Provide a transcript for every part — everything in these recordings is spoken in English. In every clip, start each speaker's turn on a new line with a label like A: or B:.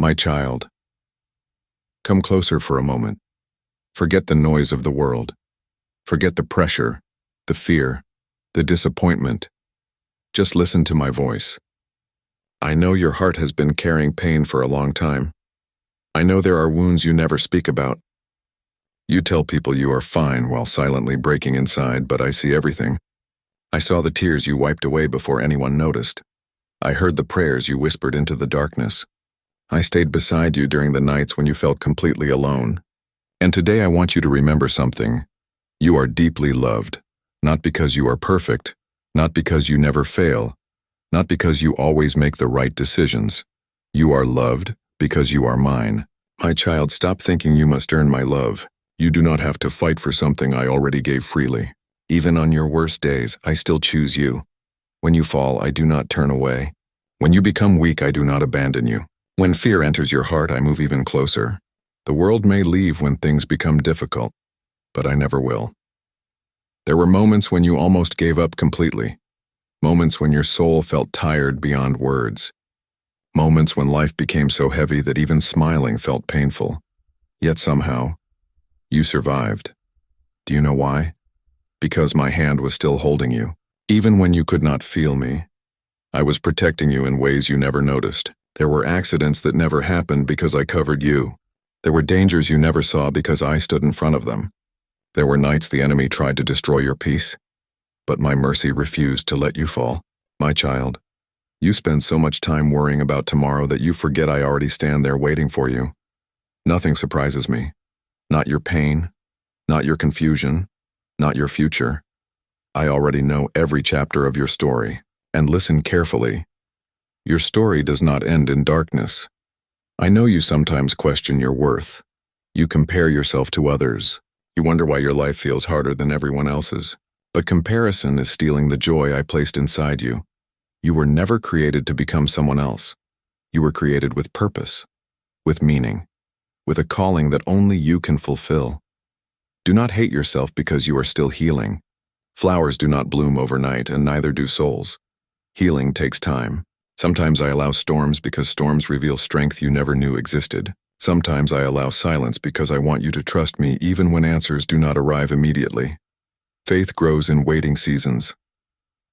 A: My child, come closer for a moment. Forget the noise of the world. Forget the pressure, the fear, the disappointment. Just listen to my voice. I know your heart has been carrying pain for a long time. I know there are wounds you never speak about. You tell people you are fine while silently breaking inside, but I see everything. I saw the tears you wiped away before anyone noticed. I heard the prayers you whispered into the darkness. I stayed beside you during the nights when you felt completely alone. And today I want you to remember something. You are deeply loved, not because you are perfect, not because you never fail, not because you always make the right decisions. You are loved because you are mine. My child, stop thinking you must earn my love. You do not have to fight for something I already gave freely. Even on your worst days, I still choose you. When you fall, I do not turn away. When you become weak, I do not abandon you. When fear enters your heart, I move even closer. The world may leave when things become difficult, but I never will. There were moments when you almost gave up completely. Moments when your soul felt tired beyond words. Moments when life became so heavy that even smiling felt painful. Yet somehow, you survived. Do you know why? Because my hand was still holding you. Even when you could not feel me, I was protecting you in ways you never noticed. There were accidents that never happened because I covered you. There were dangers you never saw because I stood in front of them. There were nights the enemy tried to destroy your peace, but my mercy refused to let you fall. My child, you spend so much time worrying about tomorrow that you forget I already stand there waiting for you. Nothing surprises me. Not your pain, not your confusion, not your future. I already know every chapter of your story. And listen carefully. Your story does not end in darkness. I know you sometimes question your worth. You compare yourself to others. You wonder why your life feels harder than everyone else's. But comparison is stealing the joy I placed inside you. You were never created to become someone else. You were created with purpose, with meaning, with a calling that only you can fulfill. Do not hate yourself because you are still healing. Flowers do not bloom overnight, and neither do souls. Healing takes time. Sometimes I allow storms because storms reveal strength you never knew existed. Sometimes I allow silence because I want you to trust me even when answers do not arrive immediately. Faith grows in waiting seasons.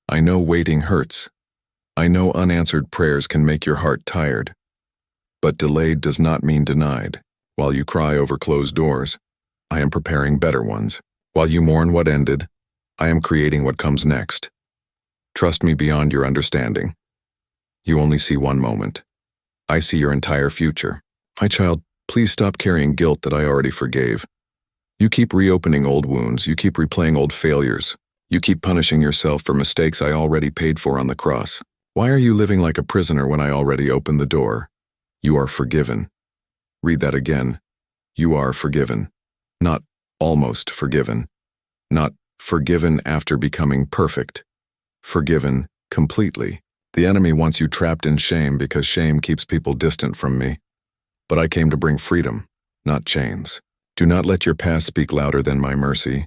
A: I know waiting hurts. I know unanswered prayers can make your heart tired. But delayed does not mean denied. While you cry over closed doors, I am preparing better ones. While you mourn what ended, I am creating what comes next. Trust me beyond your understanding. You only see one moment. I see your entire future. My child, please stop carrying guilt that I already forgave. You keep reopening old wounds. You keep replaying old failures. You keep punishing yourself for mistakes I already paid for on the cross. Why are you living like a prisoner when I already opened the door? You are forgiven. Read that again. You are forgiven. Not almost forgiven. Not forgiven after becoming perfect. Forgiven completely. The enemy wants you trapped in shame because shame keeps people distant from me. But I came to bring freedom, not chains. Do not let your past speak louder than my mercy.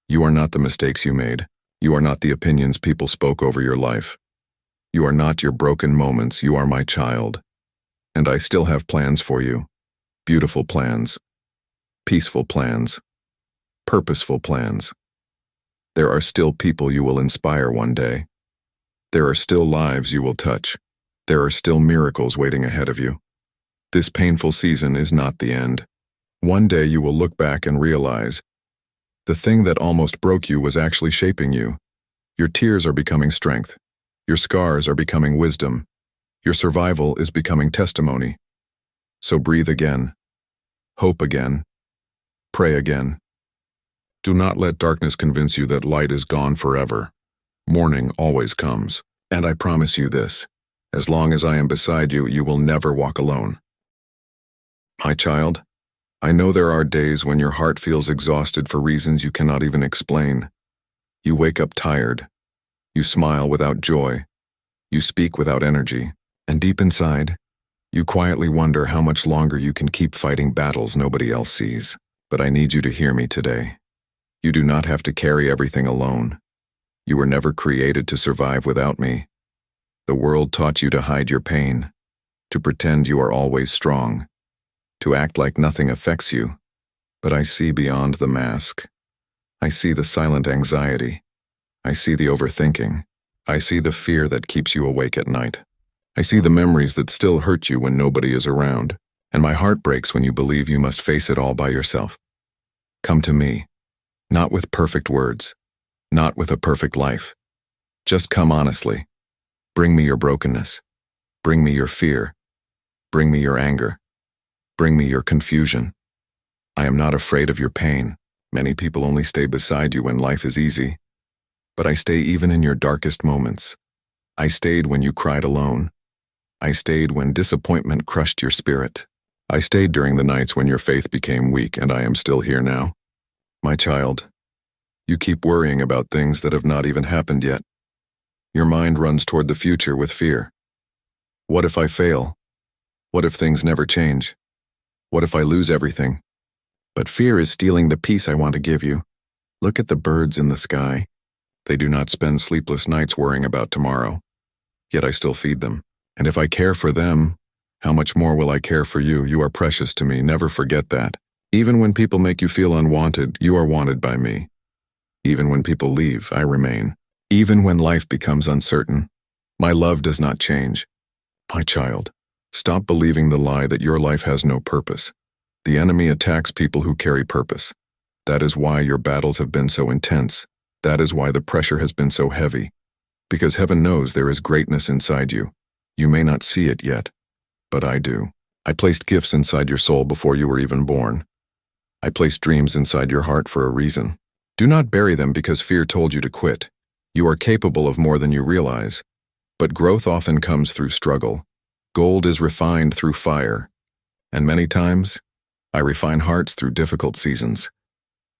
A: You are not the mistakes you made. You are not the opinions people spoke over your life. You are not your broken moments. You are my child. And I still have plans for you. Beautiful plans. Peaceful plans. Purposeful plans. There are still people you will inspire one day. There are still lives you will touch. There are still miracles waiting ahead of you. This painful season is not the end. One day you will look back and realize the thing that almost broke you was actually shaping you. Your tears are becoming strength. Your scars are becoming wisdom. Your survival is becoming testimony. So breathe again. Hope again. Pray again. Do not let darkness convince you that light is gone forever. Morning always comes. And I promise you this, as long as I am beside you, you will never walk alone. My child, I know there are days when your heart feels exhausted for reasons you cannot even explain. You wake up tired. You smile without joy. You speak without energy. And deep inside, you quietly wonder how much longer you can keep fighting battles nobody else sees. But I need you to hear me today. You do not have to carry everything alone. You were never created to survive without me. The world taught you to hide your pain. to pretend you are always strong, to act like nothing affects you. But I see beyond the mask. I see the silent anxiety. I see the overthinking. I see the fear that keeps you awake at night. I see the memories that still hurt you when nobody is around, and my heart breaks when you believe you must face it all by yourself. Come to me, not with perfect words, not with a perfect life. Just come honestly. Bring me your brokenness. Bring me your fear. Bring me your anger. Bring me your confusion. I am not afraid of your pain. Many people only stay beside you when life is easy. But I stay even in your darkest moments. I stayed when you cried alone. I stayed when disappointment crushed your spirit. I stayed during the nights when your faith became weak, and I am still here now. My child, you keep worrying about things that have not even happened yet. Your mind runs toward the future with fear. What if I fail? What if things never change? What if I lose everything? But fear is stealing the peace I want to give you. Look at the birds in the sky. They do not spend sleepless nights worrying about tomorrow. Yet I still feed them. And if I care for them, how much more will I care for you? You are precious to me. Never forget that. Even when people make you feel unwanted, you are wanted by me. Even when people leave, I remain. Even when life becomes uncertain, my love does not change. My child, stop believing the lie that your life has no purpose. The enemy attacks people who carry purpose. That is why your battles have been so intense. That is why the pressure has been so heavy. Because heaven knows there is greatness inside you. You may not see it yet, but I do. I placed gifts inside your soul before you were even born. I placed dreams inside your heart for a reason. Do not bury them because fear told you to quit. You are capable of more than you realize. But growth often comes through struggle. Gold is refined through fire. And many times, I refine hearts through difficult seasons.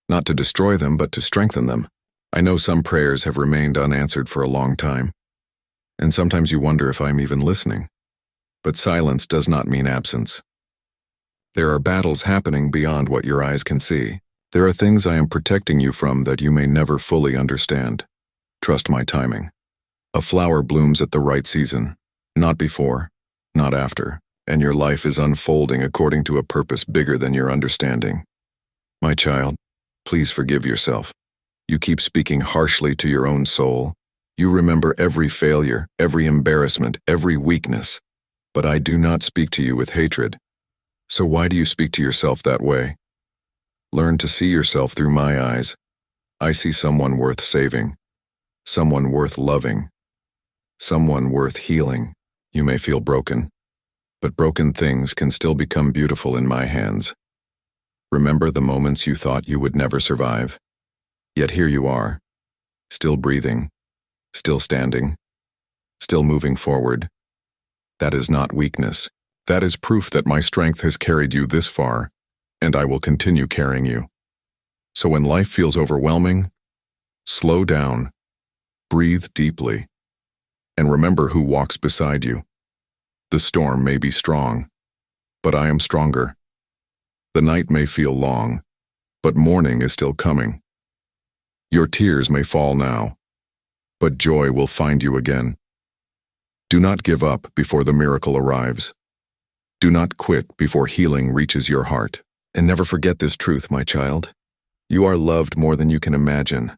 A: Not to destroy them, but to strengthen them. I know some prayers have remained unanswered for a long time. And sometimes you wonder if I'm even listening. But silence does not mean absence. There are battles happening beyond what your eyes can see. There are things I am protecting you from that you may never fully understand. Trust my timing. A flower blooms at the right season, not before, not after, and your life is unfolding according to a purpose bigger than your understanding. My child, please forgive yourself. You keep speaking harshly to your own soul. You remember every failure, every embarrassment, every weakness. But I do not speak to you with hatred. So why do you speak to yourself that way? Learn to see yourself through my eyes. I see someone worth saving, someone worth loving, someone worth healing. You may feel broken, but broken things can still become beautiful in my hands. Remember the moments you thought you would never survive. Yet here you are, still breathing, still standing, still moving forward. That is not weakness. That is proof that my strength has carried you this far, and I will continue carrying you. So when life feels overwhelming, slow down, breathe deeply, and remember who walks beside you. The storm may be strong, but I am stronger. The night may feel long, but morning is still coming. Your tears may fall now, but joy will find you again. Do not give up before the miracle arrives. Do not quit before healing reaches your heart. And never forget this truth, my child. You are loved more than you can imagine.